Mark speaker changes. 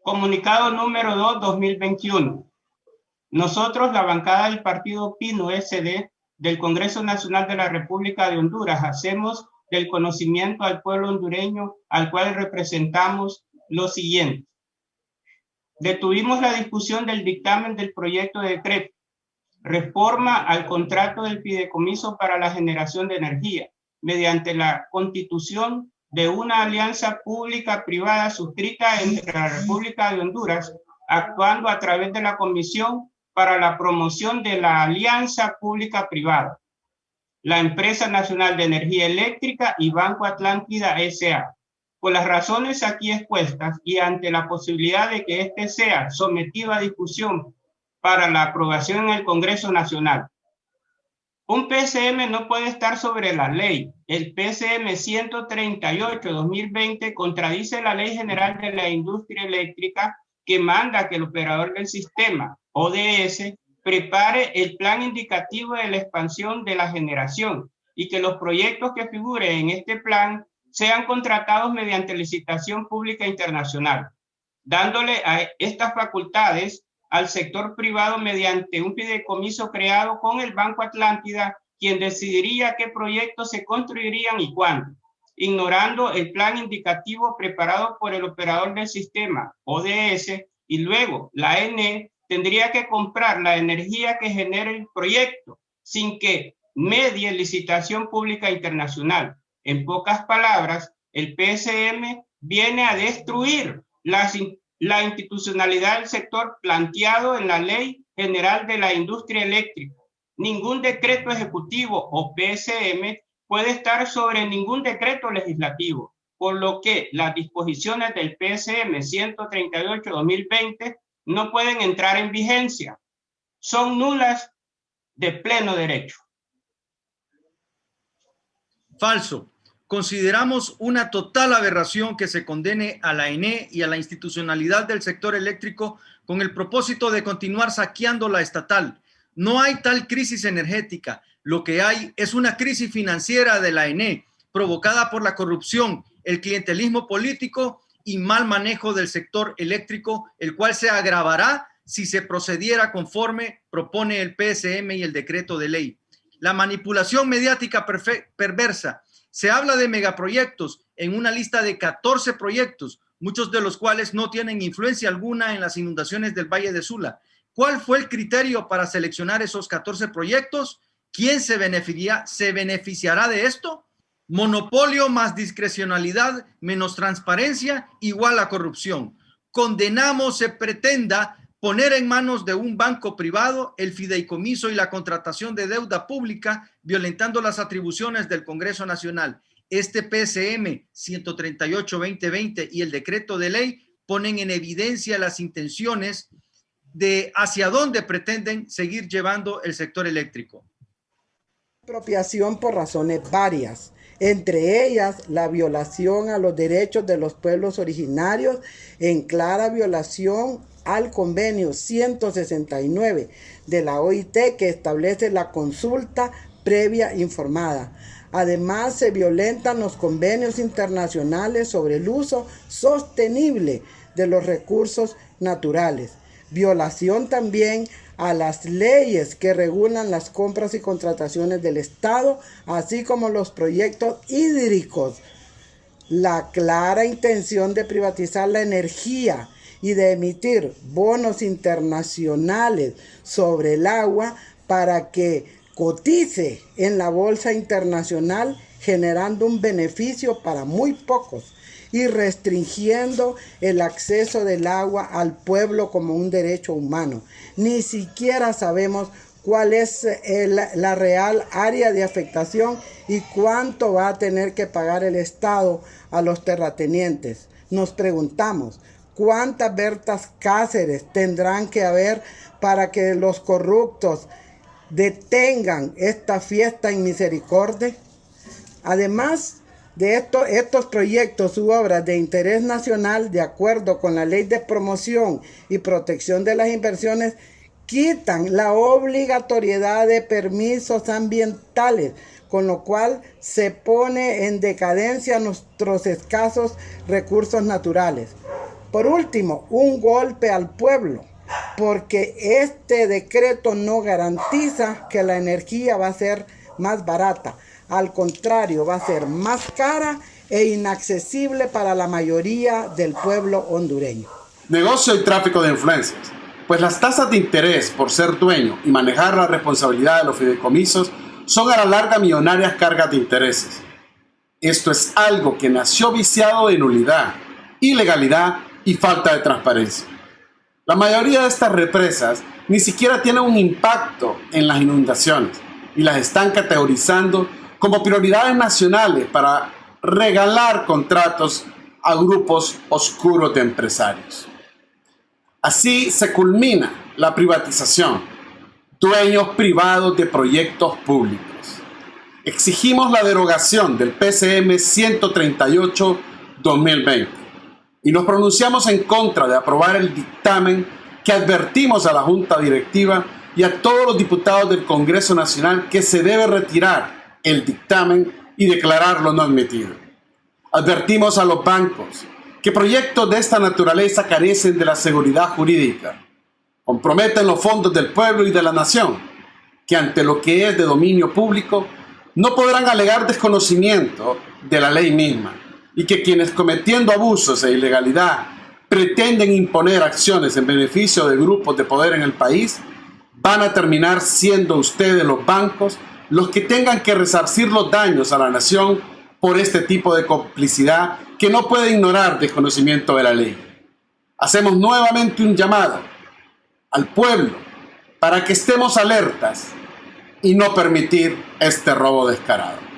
Speaker 1: Comunicado número 2/2021. Nosotros, la bancada del partido PINO-SD del Congreso Nacional de la República de Honduras, hacemos del conocimiento al pueblo hondureño al cual representamos lo siguiente. Detuvimos la discusión del dictamen del proyecto de decreto, reforma al contrato del fideicomiso para la generación de energía, mediante la constitución de una alianza pública-privada suscrita entre la República de Honduras, actuando a través de la Comisión para la Promoción de la Alianza Pública-Privada, la Empresa Nacional de Energía Eléctrica y Banco Atlántida S.A. Por las razones aquí expuestas y ante la posibilidad de que este sea sometido a discusión para la aprobación en el Congreso Nacional. Un PCM no puede estar sobre la ley. El PCM 138/2020 contradice la Ley General de la Industria Eléctrica que manda que el operador del sistema, ODS, prepare el plan indicativo de la expansión de la generación y que los proyectos que figuren en este plan sean contratados mediante licitación pública internacional, dándole a estas facultades al sector privado mediante un fideicomiso creado con el Banco Atlántida, quien decidiría qué proyectos se construirían y cuándo, ignorando el plan indicativo preparado por el operador del sistema, ODS, y luego la ENE tendría que comprar la energía que genere el proyecto, sin que medie licitación pública internacional. En pocas palabras, el PSM viene a destruir la institucionalidad del sector planteado en la Ley General de la Industria Eléctrica. Ningún decreto ejecutivo o PSM puede estar sobre ningún decreto legislativo, por lo que las disposiciones del PSM 138/2020 no pueden entrar en vigencia. Son nulas de pleno derecho.
Speaker 2: Falso. Consideramos una total aberración que se condene a la ENE y a la institucionalidad del sector eléctrico con el propósito de continuar saqueando la estatal. No hay tal crisis energética. Lo que hay es una crisis financiera de la ENE provocada por la corrupción, el clientelismo político y mal manejo del sector eléctrico, el cual se agravará si se procediera conforme propone el PSM y el decreto de ley. La manipulación mediática perversa. Se habla de megaproyectos en una lista de 14 proyectos, muchos de los cuales no tienen influencia alguna en las inundaciones del Valle de Sula. ¿Cuál fue el criterio para seleccionar esos 14 proyectos? ¿Quién se beneficiará de esto? Monopolio más discrecionalidad menos transparencia igual a corrupción. Condenamos se pretenda poner en manos de un banco privado el fideicomiso y la contratación de deuda pública, violentando las atribuciones del Congreso Nacional. Este PSM 138/2020 y el decreto de ley ponen en evidencia las intenciones de hacia dónde pretenden seguir llevando el sector eléctrico.
Speaker 3: Expropiación por razones varias, entre ellas la violación a los derechos de los pueblos originarios en clara violación al convenio 169 de la OIT que establece la consulta previa informada. Además, se violentan los convenios internacionales sobre el uso sostenible de los recursos naturales. Violación también a las leyes que regulan las compras y contrataciones del Estado, así como los proyectos hídricos. La clara intención de privatizar la energía y de emitir bonos internacionales sobre el agua para que cotice en la bolsa internacional, generando un beneficio para muy pocos y restringiendo el acceso del agua al pueblo como un derecho humano. Ni siquiera sabemos cuál es la real área de afectación y cuánto va a tener que pagar el Estado a los terratenientes. Nos preguntamos, ¿cuántas Bertas Cáceres tendrán que haber para que los corruptos detengan esta fiesta en misericordia? Además de estos proyectos u obras de interés nacional, de acuerdo con la Ley de Promoción y Protección de las Inversiones, quitan la obligatoriedad de permisos ambientales, con lo cual se pone en decadencia nuestros escasos recursos naturales. Por último, un golpe al pueblo, porque este decreto no garantiza que la energía va a ser más barata. Al contrario, va a ser más cara e inaccesible para la mayoría del pueblo hondureño.
Speaker 4: Negocio y tráfico de influencias. Pues las tasas de interés por ser dueño y manejar la responsabilidad de los fideicomisos son a la larga millonarias cargas de intereses. Esto es algo que nació viciado de nulidad, ilegalidad y falta de transparencia. La mayoría de estas represas ni siquiera tienen un impacto en las inundaciones y las están categorizando como prioridades nacionales para regalar contratos a grupos oscuros de empresarios. Así se culmina la privatización, dueños privados de proyectos públicos. Exigimos la derogación del PCM 138-2020 y nos pronunciamos en contra de aprobar el dictamen que advertimos a la Junta Directiva y a todos los diputados del Congreso Nacional que se debe retirar el dictamen y declararlo no admitido. Advertimos a los bancos que proyectos de esta naturaleza carecen de la seguridad jurídica, comprometen los fondos del pueblo y de la nación, que ante lo que es de dominio público no podrán alegar desconocimiento de la ley misma, y que quienes cometiendo abusos e ilegalidad pretenden imponer acciones en beneficio de grupos de poder en el país, van a terminar siendo ustedes los bancos los que tengan que resarcir los daños a la nación por este tipo de complicidad que no puede ignorar desconocimiento de la ley. Hacemos nuevamente un llamado al pueblo para que estemos alertas y no permitir este robo descarado.